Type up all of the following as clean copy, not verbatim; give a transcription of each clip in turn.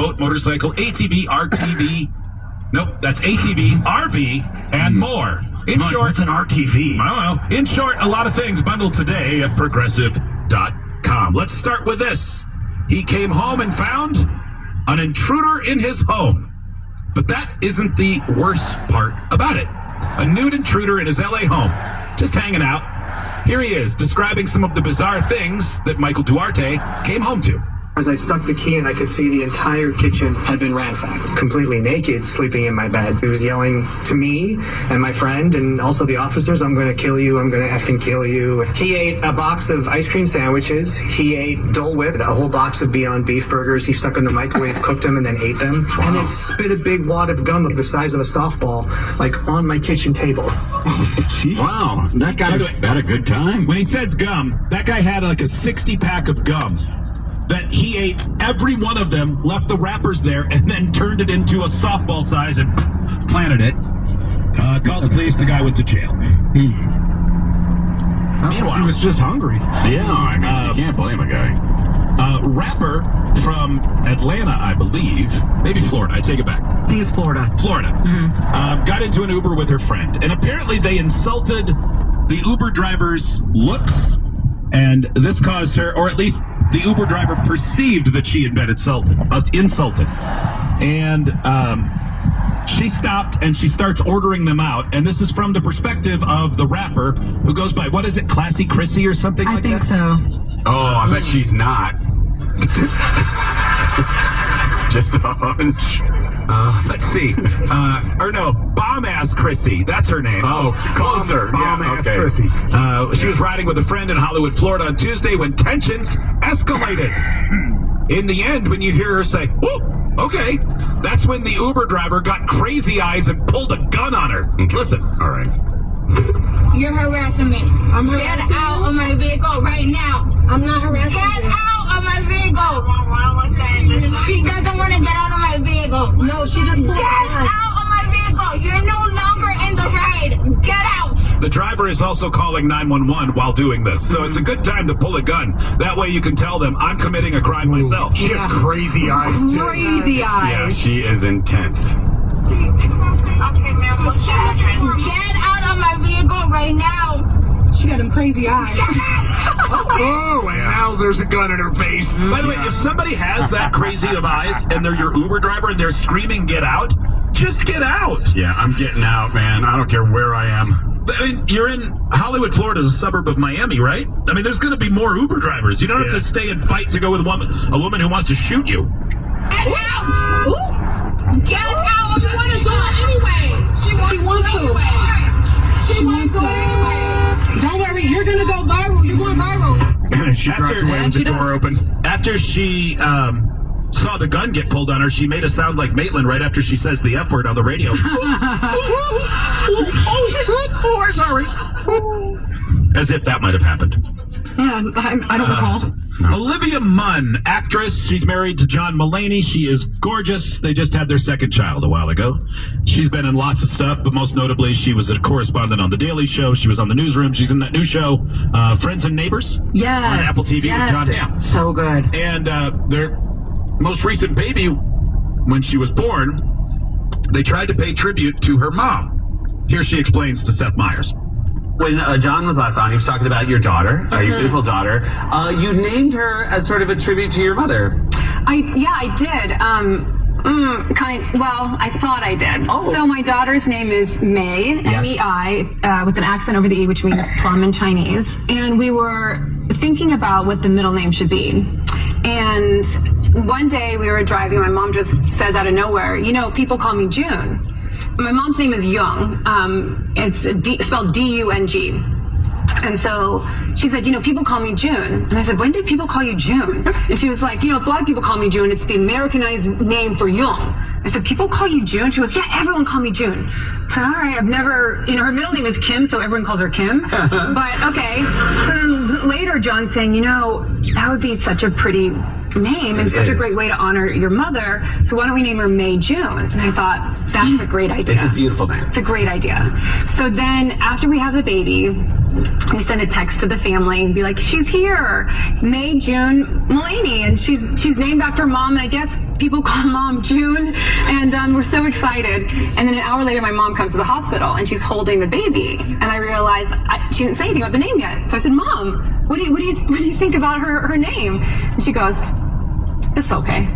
boat, motorcycle, ATV, RTV. Nope, that's ATV, RV, and more. In short, what's an RTV? I don't know. In short, a lot of things bundled today at Progressive.com. Let's start with this. He came home and found an intruder in his home. But that isn't the worst part about it. A nude intruder in his LA home, just hanging out. Here he is, describing some of the bizarre things that Michael Duarte came home to. As I stuck the key in, I could see the entire kitchen had been ransacked. Completely naked, sleeping in my bed. He was yelling to me and my friend and also the officers, "I'm going to kill you, I'm going to effing kill you." He ate a box of ice cream sandwiches. He ate Dole Whip, a whole box of Beyond Beef burgers. He stuck in the microwave, cooked them, and then ate them. Wow. And then spit a big wad of gum of the size of a softball, like on my kitchen table. Wow, that guy had a good time. When he says gum, that guy had like a 60-pack of gum that he ate every one of them, left the wrappers there, and then turned it into a softball size and planted it. Called the police. The guy went to jail. Meanwhile, he was just hungry. Yeah, I mean, you can't blame a guy. Rapper from Atlanta, I believe. Maybe Florida. I take it back. I think it's Florida. Florida. Got into an Uber with her friend, and apparently they insulted the Uber driver's looks, and this caused her, or at least the Uber driver perceived that she had been insulted. And she stopped and she starts ordering them out. And this is from the perspective of the rapper who goes by, what is it, Classy Chrissy or something like that? I think so. Oh, I bet she's not. Just a hunch. Let's see. Or no, Bomb-Ass Chrissy. That's her name. Oh, closer. Bomb-ass okay. Chrissy. She was riding with a friend in Hollywood, Florida on Tuesday when tensions escalated. In the end, when you hear her say, "Oh, okay," that's when the Uber driver got crazy eyes and pulled a gun on her. Okay. Listen. All right. You're harassing me. I'm Get harassing out you? of my vehicle right now. I'm not harassing Get you. out of my vehicle. She doesn't want to get out of my vehicle. No, she just pulled Get a gun. out of my vehicle. You're no longer in the ride. Get out. The driver is also calling 911 while doing this, so it's a good time to pull a gun. That way you can tell them, I'm committing a crime myself. She has crazy eyes, too. Crazy eyes. Yeah, she is intense. Get out of my vehicle right now. She got them crazy eyes. Oh, and now there's a gun in her face. By the way, if somebody has that crazy of eyes and they're your Uber driver and they're screaming, "Get out," just get out. Yeah, I'm getting out, man. I don't care where I am. I mean, you're in Hollywood, Florida, is a suburb of Miami, right? I mean, there's going to be more Uber drivers. You don't have to stay and fight to go with a woman who wants to shoot you. Get out. Get out. You want to do it anyway. She wants to. She wants to anyway. Don't worry, you're gonna go viral. You're going viral. She drives away with the door open. After she saw the gun get pulled on her, she made a sound like Maitland right after she says the F word on the radio. Oh, I'm sorry. As if that might have happened. Yeah, I don't recall. Olivia Munn, actress. She's married to John Mulaney. She is gorgeous. They just had their second child a while ago. She's been in lots of stuff, but most notably, she was a correspondent on The Daily Show. She was on The Newsroom. She's in that new show, Friends and Neighbors. Yes. On Apple TV with John Hamm. So good. And their most recent baby, when she was born, they tried to pay tribute to her mom. Here she explains to Seth Meyers. When John was last on, he was talking about your daughter, your beautiful daughter. You named her as sort of a tribute to your mother. I did. Well, I thought I did. Oh. So my daughter's name is Mei, M-E-I, with an accent over the E, which means plum in Chinese. And we were thinking about what the middle name should be. And one day we were driving, my mom just says out of nowhere, you know, people call me June. My mom's name is Young. It's spelled D-U-N-G. And so she said, you know, people call me June. And I said, when did people call you June? And she was like, you know, black people call me June. It's the Americanized name for Young. I said, people call you June? She goes, yeah, everyone call me June. I said, all right, I've never, you know, her middle name is Kim, so everyone calls her Kim. But okay. So then later, John's saying, you know, that would be such a pretty name and such a great way to honor your mother. So why don't we name her May June? And I thought, that's a great idea. It's a beautiful name. It's a great idea. So then after we have the baby, we send a text to the family and be like, she's here, May June Mulaney, and she's named after mom, and I guess people call mom June, and we're so excited. And then an hour later, my mom comes to the hospital, and she's holding the baby, and I realized she didn't say anything about the name yet. So I said, Mom, what do you think about her name? And she goes, it's okay.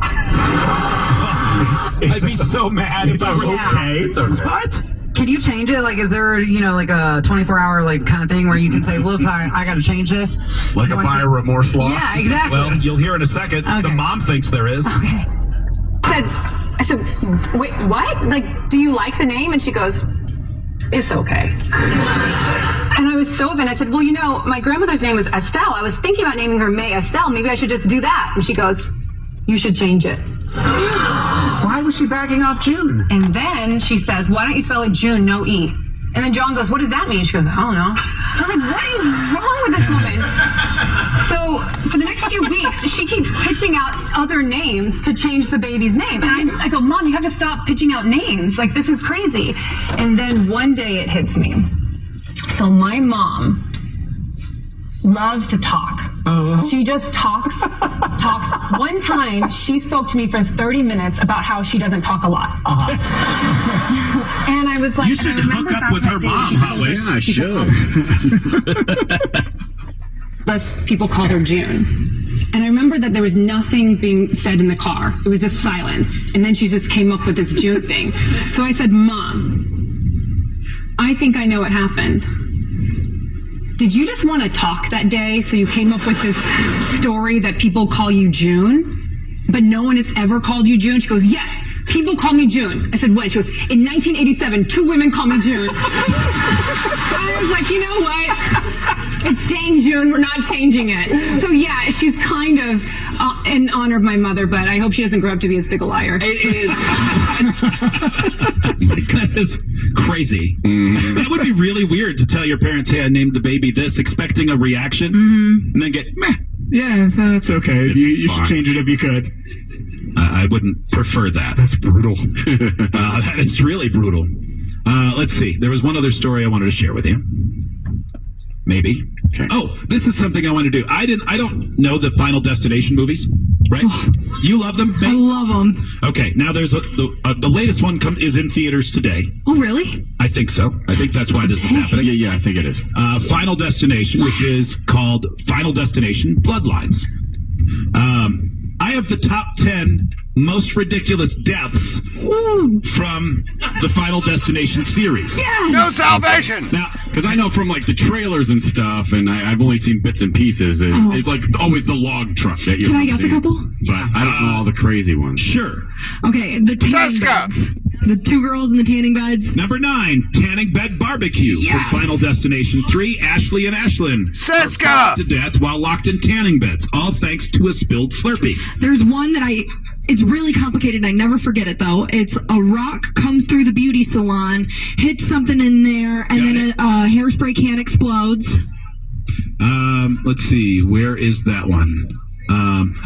I'd be so mad if I were okay. It's okay. What? Can you change it? Like, is there, like a 24-hour, like, kind of thing where you can say, whoops, I got to change this? Like a buyer remorse law? Yeah, exactly. Well, you'll hear in a second. Okay. The mom thinks there is. Okay. I said, wait, what? Like, do you like the name? And she goes, it's okay. And I was so offended. I said, well, my grandmother's name was Estelle. I was thinking about naming her May Estelle. Maybe I should just do that. And she goes, you should change it. Why was she backing off June? And then she says, why don't you spell it June, no E? And then John goes, what does that mean? She goes, I don't know. I was like, what is wrong with this woman? So for the next few weeks, she keeps pitching out other names to change the baby's name. And I go, Mom, you have to stop pitching out names. Like, this is crazy. And then one day it hits me. So my mom loves to talk. She just talks. One time, she spoke to me for 30 minutes about how she doesn't talk a lot. And I was like, You should hook up with her mom, Holly. Yeah, I should. Less people called her June. And I remember that there was nothing being said in the car. It was just silence. And then she just came up with this June thing. So I said, Mom, I think I know what happened. Did you just want to talk that day, so you came up with this story that people call you June, but no one has ever called you June? She goes, yes, people call me June. I said, when? She goes, in 1987, 2 women call me June. I was like, you know what? It's staying June. We're not changing it. So yeah, she's kind of in honor of my mother, but I hope she doesn't grow up to be as big a liar. It is. That is crazy. That would be really weird to tell your parents, hey, I named the baby this, expecting a reaction, and then get, meh. Yeah, that's okay. You should change it if you could. I wouldn't prefer that. That's brutal. That is really brutal. Let's see. There was one other story I wanted to share with you. Maybe. Okay. Oh, this is something I want to do. I don't know the Final Destination movies, right? You love them? May? I love them. Okay. Now there's the latest one is in theaters today. Oh, really? I think so. I think that's why this is happening. Yeah, I think it is. Final Destination, which is called Final Destination Bloodlines. I have the top 10 most ridiculous deaths from the Final Destination series. Yeah. No salvation! Now, Because I know from like the trailers and stuff, and I've only seen bits and pieces. It's like always the log truck that you. Can I guess a couple? But I don't know all the crazy ones. sure. Okay, the tanning beds. The 2 girls in the tanning beds. Number 9, Tanning Bed Barbecue Yes. from Final Destination 3. Ashley and Ashlyn Seska! to death while locked in tanning beds, all thanks to a spilled Slurpee. There's one that it's really complicated. I never forget it though. It's a rock comes through the beauty salon, hits something in there, and then a hairspray can explodes. Let's see, where is that one?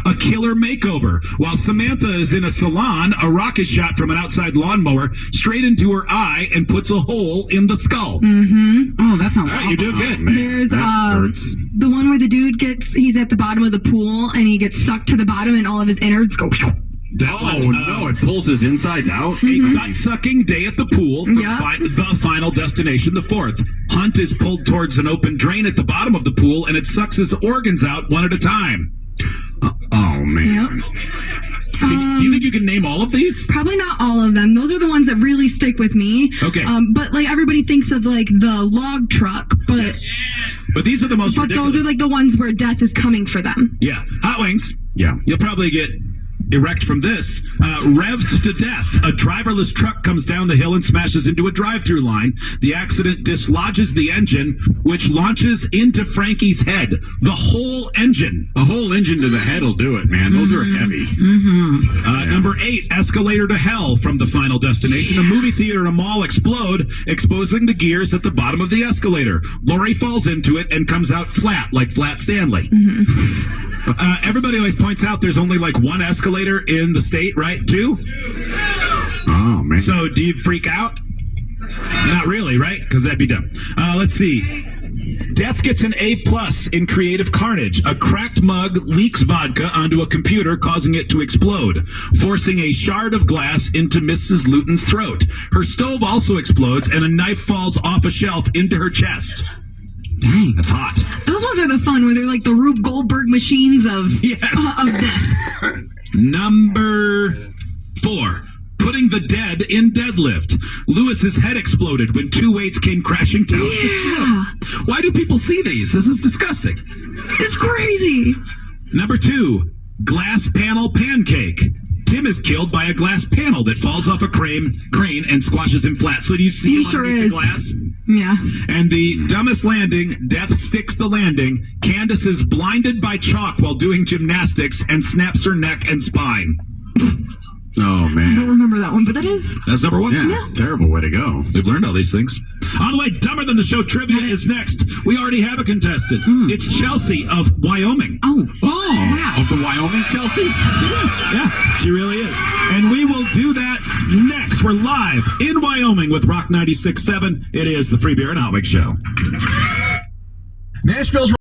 A killer makeover. While Samantha is in a salon, a rock is shot from an outside lawnmower straight into her eye and puts a hole in the skull. Oh, that sounds All right, you're doing good. There's that hurts. the one where the dude he's at the bottom of the pool and he gets sucked to the bottom and all of his innards go. That Oh, one, no, it pulls his insides out? A gut-sucking day at the pool from Yeah. the Final Destination, the 4th. Hunt is pulled towards an open drain at the bottom of the pool, and it sucks his organs out one at a time. Oh, man. Do you think you can name all of these? Probably not all of them. Those are the ones that really stick with me. Okay. But like everybody thinks of like the log truck, but But these are the most ridiculous. those are like the ones where death is coming for them. Yeah. Hot Wings. Yeah. You'll probably get erect from this. Revved to death. A driverless truck comes down the hill and smashes into a drive-through line. The accident dislodges the engine, which launches into Frankie's head. The whole engine. A whole engine to the head will do it, man. Those are heavy. Number 8, Escalator to Hell from the Final Destination. A movie theater and a mall explode, exposing the gears at the bottom of the escalator. Lori falls into it and comes out flat, like Flat Stanley. Everybody always points out there's only like one escalator in the state, right? 2? Oh, man. So do you freak out? Not really, right? Because that'd be dumb. Let's see. Death gets an A+ in Creative Carnage. A cracked mug leaks vodka onto a computer, causing it to explode, forcing a shard of glass into Mrs. Luton's throat. Her stove also explodes, and a knife falls off a shelf into her chest. Dang. That's hot. Those ones are the fun where they're like the Rube Goldberg machines of death. Number 4. Putting the dead in deadlift. Lewis's head exploded when 2 weights came crashing down the ship. Why do people see these? This is disgusting. It's crazy. Number 2. Glass panel pancake. Tim is killed by a glass panel that falls off a crane and squashes him flat. So do you see him sure underneath is. the glass? Yeah. And the dumbest landing, Death sticks the landing. Candace is blinded by chalk while doing gymnastics and snaps her neck and spine. Oh, I don't man. remember that one, but that is. That's number 1. Yeah, that's a terrible way to go. We've learned all these things. On the way, Dumber Than the Show trivia is next. We already have a contestant. It's Chelsea of Wyoming. Oh, wow. From Wyoming, Chelsea? She is. Yeah, she really is. And we will do that next. We're live in Wyoming with Rock 96.7. It is the Free Beer and Hot Wings Show. Nashville's